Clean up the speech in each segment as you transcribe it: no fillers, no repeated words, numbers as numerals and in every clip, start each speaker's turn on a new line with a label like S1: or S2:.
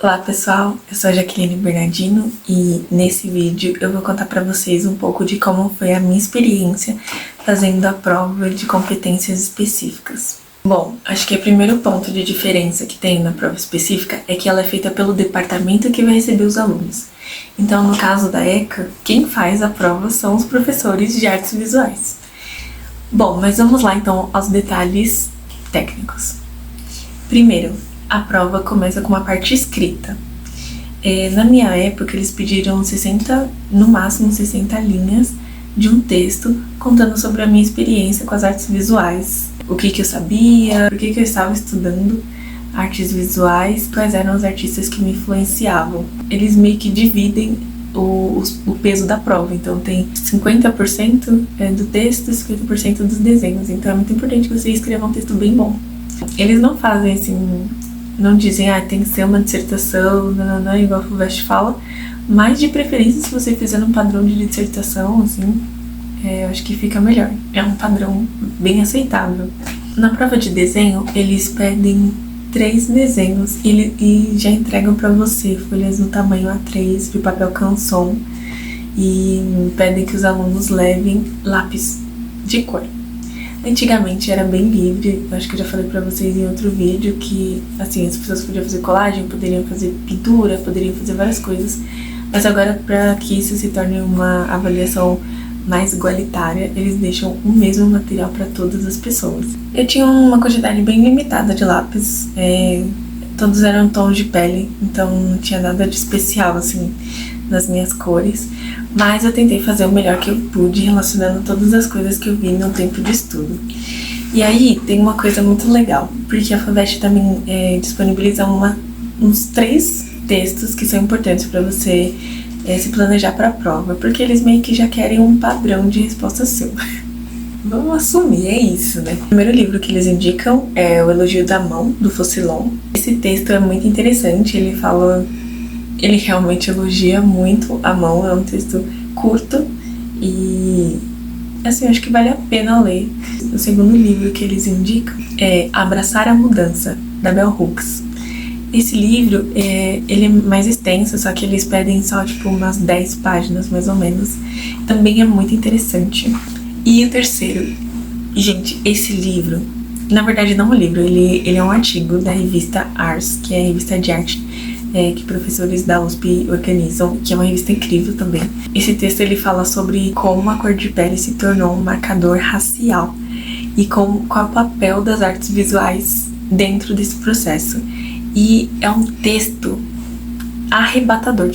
S1: Olá pessoal, eu sou a Jaqueline Bernardino e nesse vídeo eu vou contar para vocês um pouco de como foi a minha experiência fazendo a prova de competências específicas. Bom, acho que o primeiro ponto de diferença que tem na prova específica é que ela é feita pelo departamento que vai receber os alunos. Então, no caso da ECA, quem faz a prova são os professores de artes visuais. Bom, mas vamos lá então aos detalhes técnicos. Primeiro, a prova começa com uma parte escrita. Na minha época, eles pediram 60, no máximo 60 linhas de um texto contando sobre a minha experiência com as artes visuais, o que eu sabia, por que eu estava estudando artes visuais, quais eram os artistas que me influenciavam. Eles meio que dividem o peso da prova, então tem 50% do texto e 50% dos desenhos, então é muito importante que você escreva um texto bem bom. Eles não fazem assim, não dizem, tem que ser uma dissertação, igual a FUVEST fala, mas de preferência se você fizer um padrão de dissertação, assim, eu acho que fica melhor. É um padrão bem aceitável. Na prova de desenho, eles pedem 3 desenhos e já entregam pra você folhas no tamanho A3 de papel canson e pedem que os alunos levem lápis de cor. Antigamente era bem livre, acho que eu já falei pra vocês em outro vídeo que, assim, as pessoas podiam fazer colagem, poderiam fazer pintura, poderiam fazer várias coisas, mas agora, para que isso se torne uma avaliação mais igualitária, eles deixam o mesmo material para todas as pessoas. Eu tinha uma quantidade bem limitada de lápis, todos eram tons de pele, então não tinha nada de especial, assim, nas minhas cores, mas eu tentei fazer o melhor que eu pude, relacionando todas as coisas que eu vi no tempo de estudo. E aí, tem uma coisa muito legal, porque a FUVEST também disponibiliza uns 3 textos que são importantes para você se planejar para a prova, porque eles meio que já querem um padrão de resposta seu. Vamos assumir, é isso, né? O primeiro livro que eles indicam é O Elogio da Mão, do Faucillon. Esse texto é muito interessante, ele realmente elogia muito a mão, é um texto curto e, assim, acho que vale a pena ler. O segundo livro que eles indicam é Abraçar a Mudança, da Bell Hooks. Esse livro, ele é mais extenso, só que eles pedem só, umas 10 páginas, mais ou menos. Também é muito interessante. E o terceiro, gente, esse livro, na verdade não é um livro, ele é um artigo da revista Ars, que é a revista de arte que professores da USP organizam, que é uma revista incrível também. Esse texto ele fala sobre como a cor de pele se tornou um marcador racial e qual é o papel das artes visuais dentro desse processo. E é um texto arrebatador,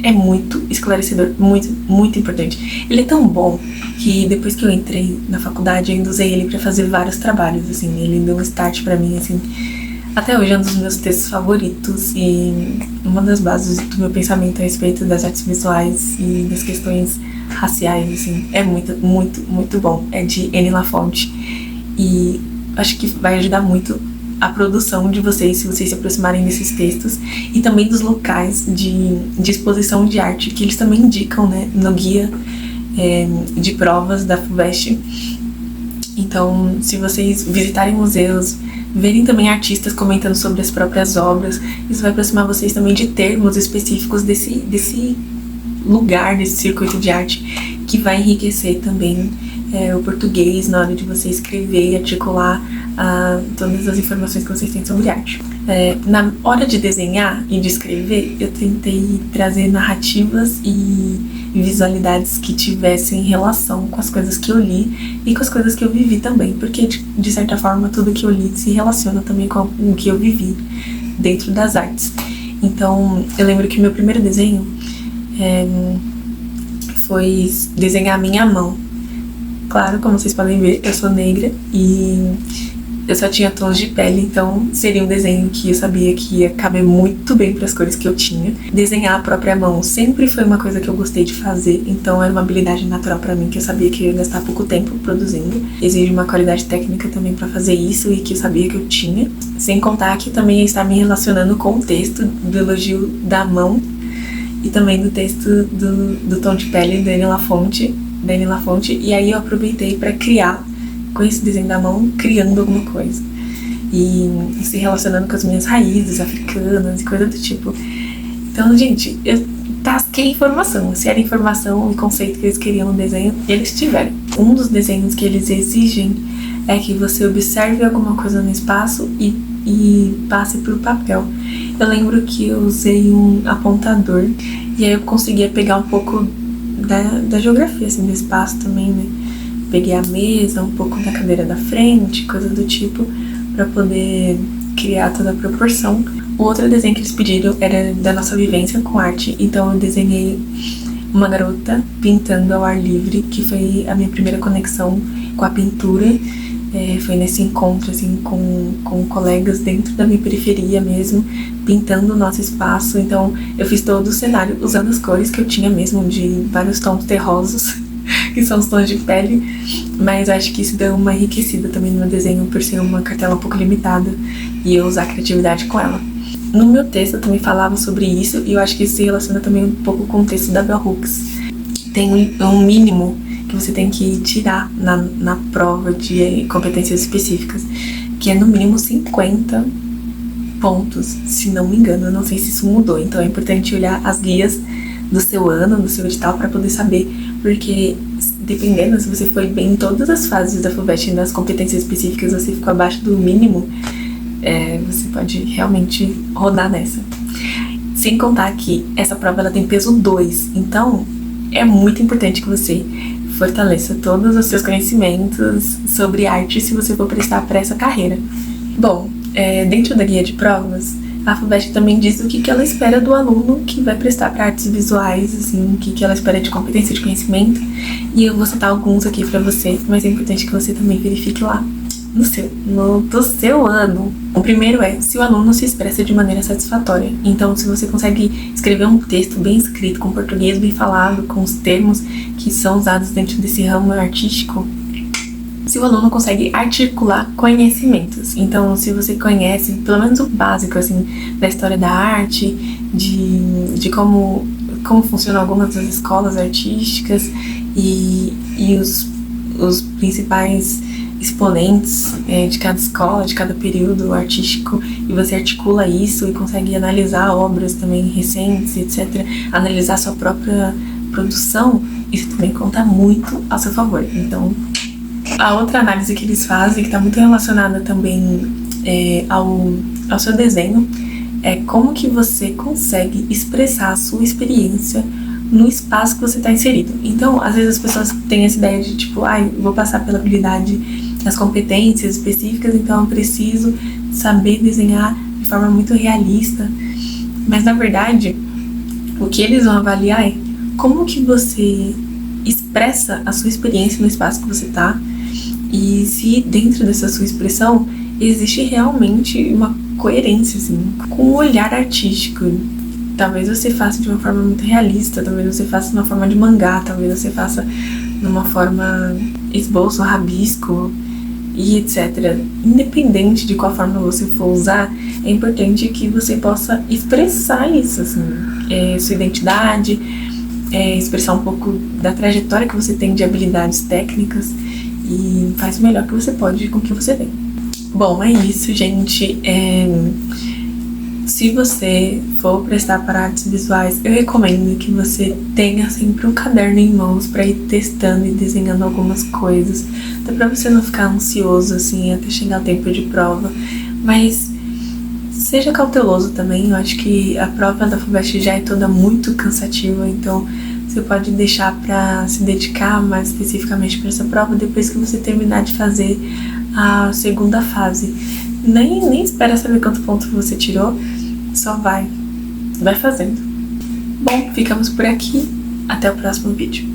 S1: é muito esclarecedor, muito, muito importante. Ele é tão bom que depois que eu entrei na faculdade, eu ainda usei ele pra fazer vários trabalhos, ele deu um start pra mim, até hoje é um dos meus textos favoritos e uma das bases do meu pensamento a respeito das artes visuais e das questões raciais, é muito, muito, muito bom. É de Annie Lafonte e acho que vai ajudar muito a produção de vocês, se vocês se aproximarem desses textos e também dos locais de exposição de arte, que eles também indicam, né, no guia de provas da FUVEST. Então, se vocês visitarem museus, verem também artistas comentando sobre as próprias obras, isso vai aproximar vocês também de termos específicos desse lugar, desse circuito de arte, que vai enriquecer também o português na hora de você escrever e articular todas as informações que vocês têm sobre arte. Na hora de desenhar e de escrever, eu tentei trazer narrativas e visualidades que tivessem relação com as coisas que eu li e com as coisas que eu vivi também, porque de certa forma tudo que eu li se relaciona também com o que eu vivi dentro das artes. Então eu lembro que meu primeiro desenho foi desenhar a minha mão. Claro, como vocês podem ver, eu sou negra e eu só tinha tons de pele, então seria um desenho que eu sabia que ia caber muito bem para as cores que eu tinha. Desenhar a própria mão sempre foi uma coisa que eu gostei de fazer, então era uma habilidade natural para mim, que eu sabia que eu ia gastar pouco tempo produzindo. Exige uma qualidade técnica também para fazer isso e que eu sabia que eu tinha. Sem contar que também ia estar me relacionando com o texto do Elogio da Mão e também do texto do tom de pele da Annie Lafonte, e aí eu aproveitei para criar, com esse desenho da mão, criando alguma coisa. e se relacionando com as minhas raízes africanas e coisa do tipo. Então, gente, eu tasquei informação. Se era informação e conceito que eles queriam no desenho, eles tiveram. Um dos desenhos que eles exigem é que você observe alguma coisa no espaço e passe pro papel. Eu lembro que eu usei um apontador e aí eu conseguia pegar um pouco da geografia, assim, do espaço também, né? Peguei a mesa, um pouco da cadeira da frente, coisa do tipo, pra poder criar toda a proporção. O outro desenho que eles pediram era da nossa vivência com arte, então eu desenhei uma garota pintando ao ar livre, que foi a minha primeira conexão com a pintura. Foi nesse encontro, assim, com colegas dentro da minha periferia mesmo, pintando o nosso espaço. Então eu fiz todo o cenário usando as cores que eu tinha mesmo, de vários tons terrosos, que são os tons de pele, mas acho que isso deu uma enriquecida também no meu desenho, por ser uma cartela um pouco limitada, e eu usar a criatividade com ela. No meu texto eu também falava sobre isso, e eu acho que isso se relaciona também um pouco com o texto da Bell Hooks. Tem um mínimo que você tem que tirar na prova de competências específicas, que é no mínimo 50 pontos, se não me engano. Eu não sei se isso mudou, então é importante olhar as guias do seu ano, do seu edital, para poder saber, porque dependendo, se você foi bem em todas as fases da FUVEST e nas competências específicas, você ficou abaixo do mínimo, você pode realmente rodar nessa. Sem contar que essa prova ela tem peso 2, então é muito importante que você fortaleça todos os seus conhecimentos sobre arte se você for prestar para essa carreira. Bom, dentro da guia de provas, a FUVEST também diz o que ela espera do aluno que vai prestar para artes visuais, assim, o que ela espera de competência, de conhecimento. E eu vou citar alguns aqui para você, mas é importante que você também verifique lá do seu ano. O primeiro é se o aluno se expressa de maneira satisfatória. Então, se você consegue escrever um texto bem escrito, com português bem falado, com os termos que são usados dentro desse ramo artístico, se o aluno consegue articular conhecimentos. Então, se você conhece pelo menos o básico, assim, da história da arte, de como funcionam algumas das escolas artísticas e os principais exponentes de cada escola, de cada período artístico, e você articula isso e consegue analisar obras também recentes, etc., analisar sua própria produção, isso também conta muito a seu favor. Então, a outra análise que eles fazem, que está muito relacionada também ao seu desenho, é como que você consegue expressar a sua experiência no espaço que você está inserido. Então, às vezes as pessoas têm essa ideia de tipo, vou passar pela habilidade das competências específicas, então eu preciso saber desenhar de forma muito realista. Mas, na verdade, o que eles vão avaliar é como que você expressa a sua experiência no espaço que você está, e se dentro dessa sua expressão existe realmente uma coerência, assim, com o olhar artístico. Talvez você faça de uma forma muito realista, talvez você faça de uma forma de mangá, talvez você faça de uma forma esboço, rabisco e etc. Independente de qual forma você for usar, é importante que você possa expressar isso, assim, sua identidade, expressar um pouco da trajetória que você tem de habilidades técnicas, e faz o melhor que você pode com o que você tem. Bom, é isso, gente. Se você for prestar para artes visuais, eu recomendo que você tenha sempre um caderno em mãos para ir testando e desenhando algumas coisas, até para você não ficar ansioso assim até chegar o tempo de prova. Mas seja cauteloso também. Eu acho que a prova da FUVEST já é toda muito cansativa, então você pode deixar para se dedicar mais especificamente para essa prova depois que você terminar de fazer a segunda fase. Nem espera saber quanto ponto você tirou, só vai fazendo. Bom, ficamos por aqui. Até o próximo vídeo.